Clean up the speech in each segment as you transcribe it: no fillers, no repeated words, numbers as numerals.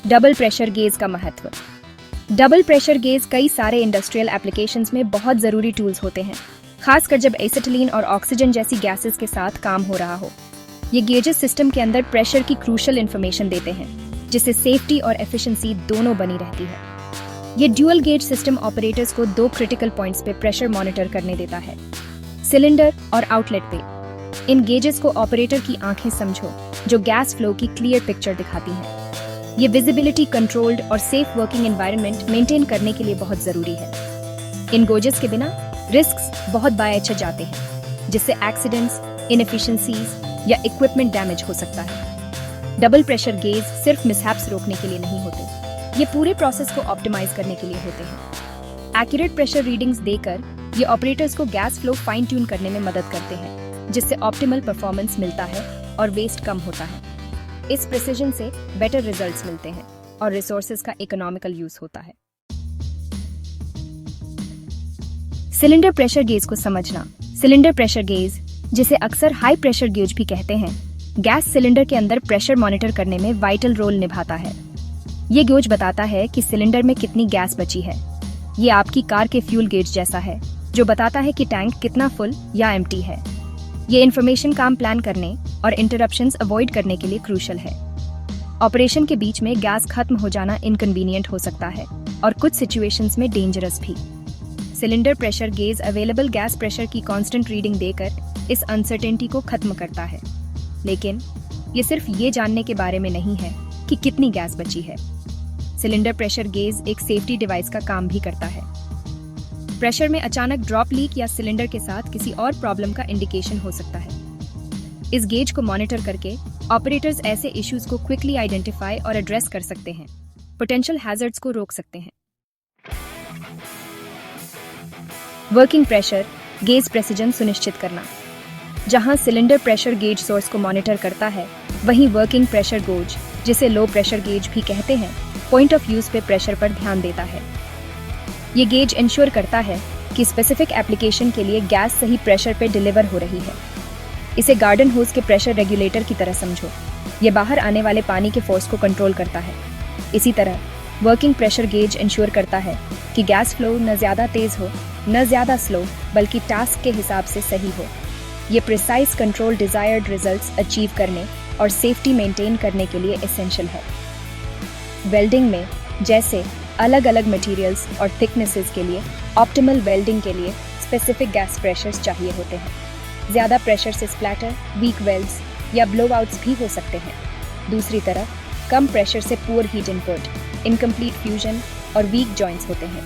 Double pressure gauge का महत्व। Double pressure gauge कई सारे इंडस्ट्रियल एप्लीकेशंस में बहुत ज़रूरी टूल्स होते हैं, खासकर जब एसिटिलीन और ऑक्सीजन जैसी गैसेस के साथ काम हो रहा हो। ये गेजेस सिस्टम के अंदर प्रेशर की क्रूशल इन्फॉर्मेशन देते हैं, जिससे सेफ्टी और एफिशिएंसी दोनों बनी रहती है। ये ड्यूअल गेज सिस्टम ऑपरेटर्स को 2 क्रिटिकल पॉइंट्स पे प्रेशर मॉनिटर करने देता है, सिलेंडर और आउटलेट पे। इन गेजेस को ऑपरेटर की आंखें समझो, जो गैस फ्लो की क्लियर पिक्चर दिखाती हैं। ये विजिबिलिटी कंट्रोल्ड और सेफ वर्किंग एनवायरनमेंट मेंटेन करने के लिए बहुत जरूरी है। इन गेजेस के बिना रिस्क्स बहुत बायच जाते हैं, जिससे एक्सीडेंट्स, इनएफिशिएंसीज या इक्विपमेंट डैमेज हो सकता है। डबल प्रेशर गेज सिर्फ मिसहैप्स रोकने के लिए नहीं होते, ये पूरे प्रोसेस को ऑप्टिमाइज करने के लिए होते हैं। एक्यूरेट प्रेशर रीडिंग्स देकर ये ऑपरेटर्स को गैस फ्लो फाइन ट्यून करने में मदद करते हैं, जिससे ऑप्टिमल परफॉर्मेंस मिलता है और वेस्ट कम होता है। इस प्रिसिजन से बेटर रिजल्ट्स मिलते हैं और रिसोर्सेज का इकोनॉमिकल यूज होता है। सिलेंडर प्रेशर गेज को समझना। सिलेंडर प्रेशर गेज, जिसे अक्सर हाई प्रेशर गेज भी कहते हैं, गैस सिलेंडर के अंदर प्रेशर मॉनिटर करने में वाइटल रोल निभाता है। ये गेज बताता है कि सिलेंडर में कितनी गैस बची है। ये आपकी कार के फ्यूल गेज जैसा है, जो बताता है कि टैंक कितना फुल या एम्प्टी है। ये इन्फॉर्मेशन काम प्लान करने और इंटरप्शंस अवॉइड करने के लिए क्रूशल है। ऑपरेशन के बीच में गैस खत्म हो जाना इनकन्वीनियंट हो सकता है और कुछ सिचुएशंस में डेंजरस भी। Cylinder pressure gauge available gas pressure की कांस्टेंट रीडिंग देकर इस अनसर्टेनिटी को खत्म करता है, लेकिन ये सिर्फ ये जानने के बारे में नहीं है कि कितनी गैस बची है। सिलेंडर प्रेशर गेज एक सेफ्टी डिवाइस का काम भी करता है। प्रेशर में अचानक ड्रॉप लीक या सिलेंडर के साथ किसी और प्रॉब्लम का इंडिकेशन हो सकता है। इस गेज को मॉनिटर करके ऑपरेटर्स ऐसे इश्यूज को क्विकली आइडेंटिफाई और एड्रेस कर सकते हैं, पोटेंशियल हैजर्ड्स को रोक सकते हैं। वर्किंग प्रेशर गेज प्रेसिजन सुनिश्चित करना। जहां सिलेंडर प्रेशर गेज सोर्स को मॉनिटर करता है, वहीं वर्किंग प्रेशर गेज, जिसे लो प्रेशर गेज भी कहते हैं, पॉइंट ऑफ यूज पे प्रेशर पर ध्यान देता है। ये गेज इंश्योर करता है कि स्पेसिफिक एप्लीकेशन के लिए गैस सही प्रेशर पे डिलीवर हो रही है। इसे गार्डन होज के प्रेशर रेगुलेटर की तरह समझो। ये बाहर आने वाले पानी के फोर्स को कंट्रोल करता है। इसी तरह वर्किंग प्रेशर गेज इंश्योर करता है कि गैस फ्लो न ज़्यादा तेज हो न ज़्यादा स्लो, बल्कि टास्क के हिसाब से सही हो। ये precise control desired results achieve करने और सेफ्टी मेंटेन करने के लिए एसेंशियल है। वेल्डिंग में जैसे अलग अलग मटेरियल्स और थिकनेसेस के लिए ऑप्टिमल वेल्डिंग के लिए स्पेसिफिक गैस प्रेशर्स चाहिए होते हैं। ज़्यादा प्रेशर से स्प्लैटर, वीक वेल्ड्स या ब्लोआउट्स भी हो सकते हैं। दूसरी तरफ कम प्रेशर से poor heat input, incomplete fusion और वीक जॉइंट्स होते हैं।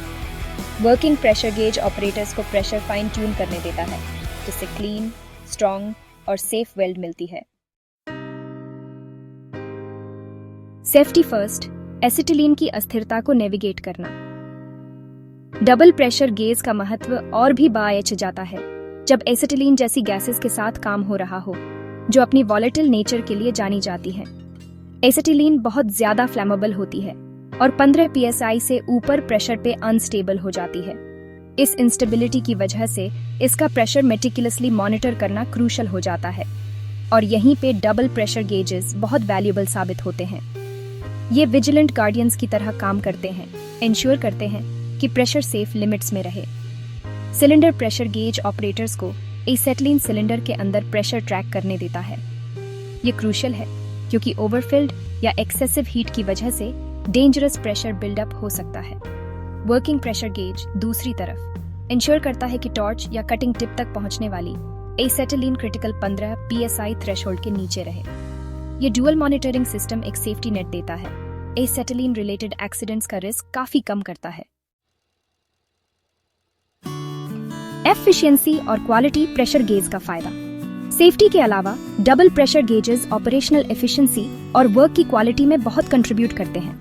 वर्किंग प्रेशर गेज ऑपरेटर्स को प्रेशर फाइन ट्यून करने देता है, जिससे क्लीन, स्ट्रॉन्ग और सेफ वेल्ड मिलती है। सेफ्टी फर्स्ट, एसिटिलीन की अस्थिरता को नेविगेट करना। डबल प्रेशर गेज का महत्व और भी बायच जाता है जब एसिटिलीन जैसी गैसेस के साथ काम हो रहा हो, जो अपनी वॉलेटिल नेचर के लिए जानी जाती है। एसिटिलीन बहुत ज्यादा फ्लैमेबल होती है और 15 psi से ऊपर प्रेशर पे अनस्टेबल हो जाती है। इस इंस्टेबिलिटी की वजह से इसका प्रेशर मेटिकुलसली मॉनिटर करना क्रूशल हो जाता है और यहीं पे डबल प्रेशर गेजेस बहुत वैल्यूएबल साबित होते हैं। ये विजिलेंट गार्डियंस की तरह काम करते हैं, इंश्योर करते हैं कि प्रेशर सेफ लिमिट्स में रहे। सिलेंडर प्रेशर गेज ऑपरेटर्स को एसिटिलीन सिलेंडर के अंदर प्रेशर ट्रैक करने देता है। ये क्रूशल है क्योंकि ओवरफिल्ड या एक्सेसिव हीट की वजह से डेंजरस प्रेशर बिल्डअप हो सकता है। वर्किंग प्रेशर गेज दूसरी तरफ इंश्योर करता है कि टॉर्च या कटिंग टिप तक पहुंचने वाली एसिटिलीन क्रिटिकल 15 psi थ्रेशोल्ड के नीचे रहे। ये डुअल मॉनिटरिंग सिस्टम एक सेफ्टी नेट देता है। एसिटिलीन रिलेटेड एक्सीडेंट्स का रिस्क काफी कम करता है। एफिशिएंसी और क्वालिटी प्रेशर गेज का फायदा। सेफ्टी के अलावा double pressure gauges operational efficiency और वर्क की क्वालिटी में बहुत कंट्रीब्यूट करते हैं।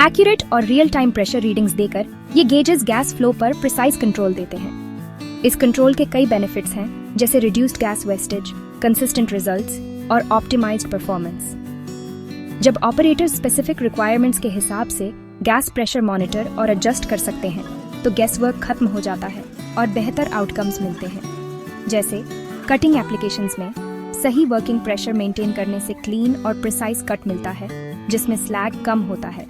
एक्यूरेट और रियल टाइम प्रेशर रीडिंग्स देकर ये गेजेस गैस फ्लो पर प्रिसाइज कंट्रोल देते हैं। इस कंट्रोल के कई बेनिफिट्स हैं, जैसे reduced gas wastage, consistent results और ऑप्टिमाइज्ड परफॉर्मेंस। जब ऑपरेटर स्पेसिफिक रिक्वायरमेंट्स के हिसाब से गैस प्रेशर मॉनिटर और एडजस्ट कर सकते हैं, तो गैस वर्क खत्म हो जाता है और बेहतर आउटकम्स मिलते हैं। जैसे कटिंग एप्लीकेशंस में सही वर्किंग प्रेशर मेंटेन करने से क्लीन और प्रिसाइज कट मिलता है जिसमें स्लैग कम होता है।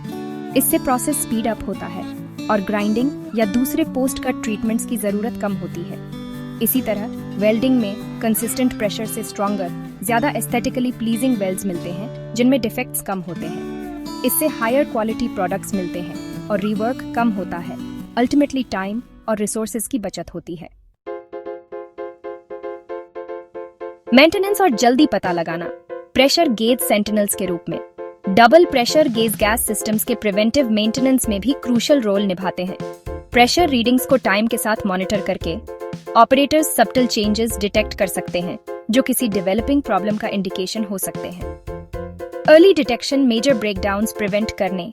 इससे प्रोसेस स्पीड अप होता है और ग्राइंडिंग या दूसरे पोस्ट कट ट्रीटमेंट्स की जरूरत कम होती है। इसी तरह वेल्डिंग में कंसिस्टेंट प्रेशर से स्ट्रॉन्गर, ज्यादा एस्थेटिकली प्लीजिंग वेल्ड्स मिलते हैं जिनमें डिफेक्ट्स कम होते हैं। इससे हायर क्वालिटी प्रोडक्ट्स मिलते हैं और रीवर्क कम होता है। अल्टीमेटली टाइम और रिसोर्सेज की बचत होती है। मेंटेनेंस और जल्दी पता लगाना। प्रेशर गेज सेंटिनल्स के रूप में double pressure gauge gas systems के प्रिवेंटिव मेंटेनेंस में भी क्रूशियल रोल निभाते हैं। प्रेशर रीडिंग्स को टाइम के साथ मॉनिटर करके ऑपरेटर्स सब्टल चेंजेस डिटेक्ट कर सकते हैं जो किसी डेवलपिंग प्रॉब्लम का इंडिकेशन हो सकते हैं। Early detection major breakdowns prevent करने,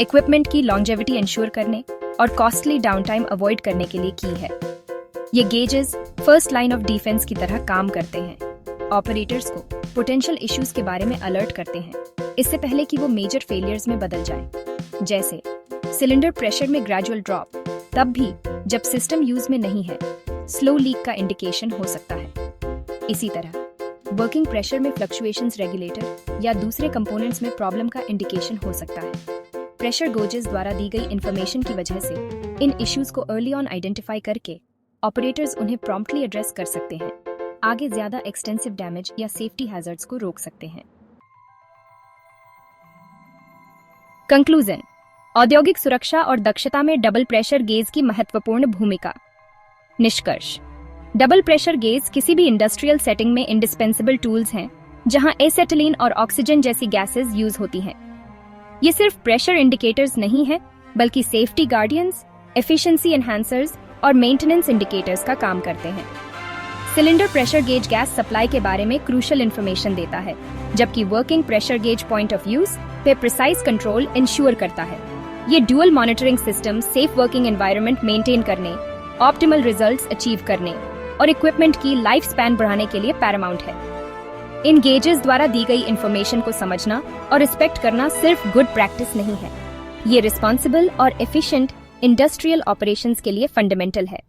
इक्विपमेंट की लॉन्जेविटी इंश्योर करने और कॉस्टली डाउनटाइम अवॉइड करने के लिए की है। ये gauges first line of defence की तरह काम करते हैं। ऑपरेटर्स को पोटेंशियल इश्यूज के बारे में अलर्ट करते हैं इससे पहले कि वो मेजर फेलियर्स में बदल जाएं। जैसे सिलेंडर प्रेशर में ग्रेजुअल ड्रॉप, तब भी जब सिस्टम यूज में नहीं है, स्लो लीक का इंडिकेशन हो सकता है। इसी तरह वर्किंग प्रेशर में फ्लक्चुएशंस रेगुलेटर या दूसरे कंपोनेंट्स में प्रॉब्लम का इंडिकेशन हो सकता है। प्रेशर गोजेस द्वारा दी गई इंफॉर्मेशन की वजह से इन इश्यूज को अर्ली ऑन आइडेंटिफाई करके ऑपरेटर्स उन्हें प्रॉम्प्टली एड्रेस कर सकते हैं। आगे ज्यादा एक्सटेंसिव डैमेज या सेफ्टी हैजर्ड्स को रोक सकते हैं। कंक्लूजन, औद्योगिक सुरक्षा और दक्षता में डबल प्रेशर गेज की महत्वपूर्ण भूमिका। निष्कर्ष, डबल प्रेशर गेज किसी भी इंडस्ट्रियल सेटिंग में इंडिस्पेंसेबल टूल्स हैं जहां एसेटिलीन और ऑक्सीजन जैसी गैसेस यूज होती हैं। ये सिर्फ प्रेशर इंडिकेटर्स नहीं है बल्कि सेफ्टी गार्डियंस, एफिशिएंसी एनहांसर्स और मेंटेनेंस इंडिकेटर्स का काम करते हैं। Cylinder pressure gauge gas supply के बारे में क्रूशियल इंफॉर्मेशन देता है, जबकि working pressure gauge point of use पे प्रिसाइज कंट्रोल इंश्योर करता है। ये dual monitoring system safe working environment maintain करने, ऑप्टिमल रिजल्ट्स अचीव करने और इक्विपमेंट की लाइफ स्पैन बढ़ाने के लिए पैरामाउंट है। इन गेजेस द्वारा दी गई इंफॉर्मेशन को समझना और रिस्पेक्ट करना सिर्फ गुड प्रैक्टिस नहीं है, ये रिस्पॉन्सिबल और एफिशिएंट इंडस्ट्रियल ऑपरेशंस के लिए फंडामेंटल है।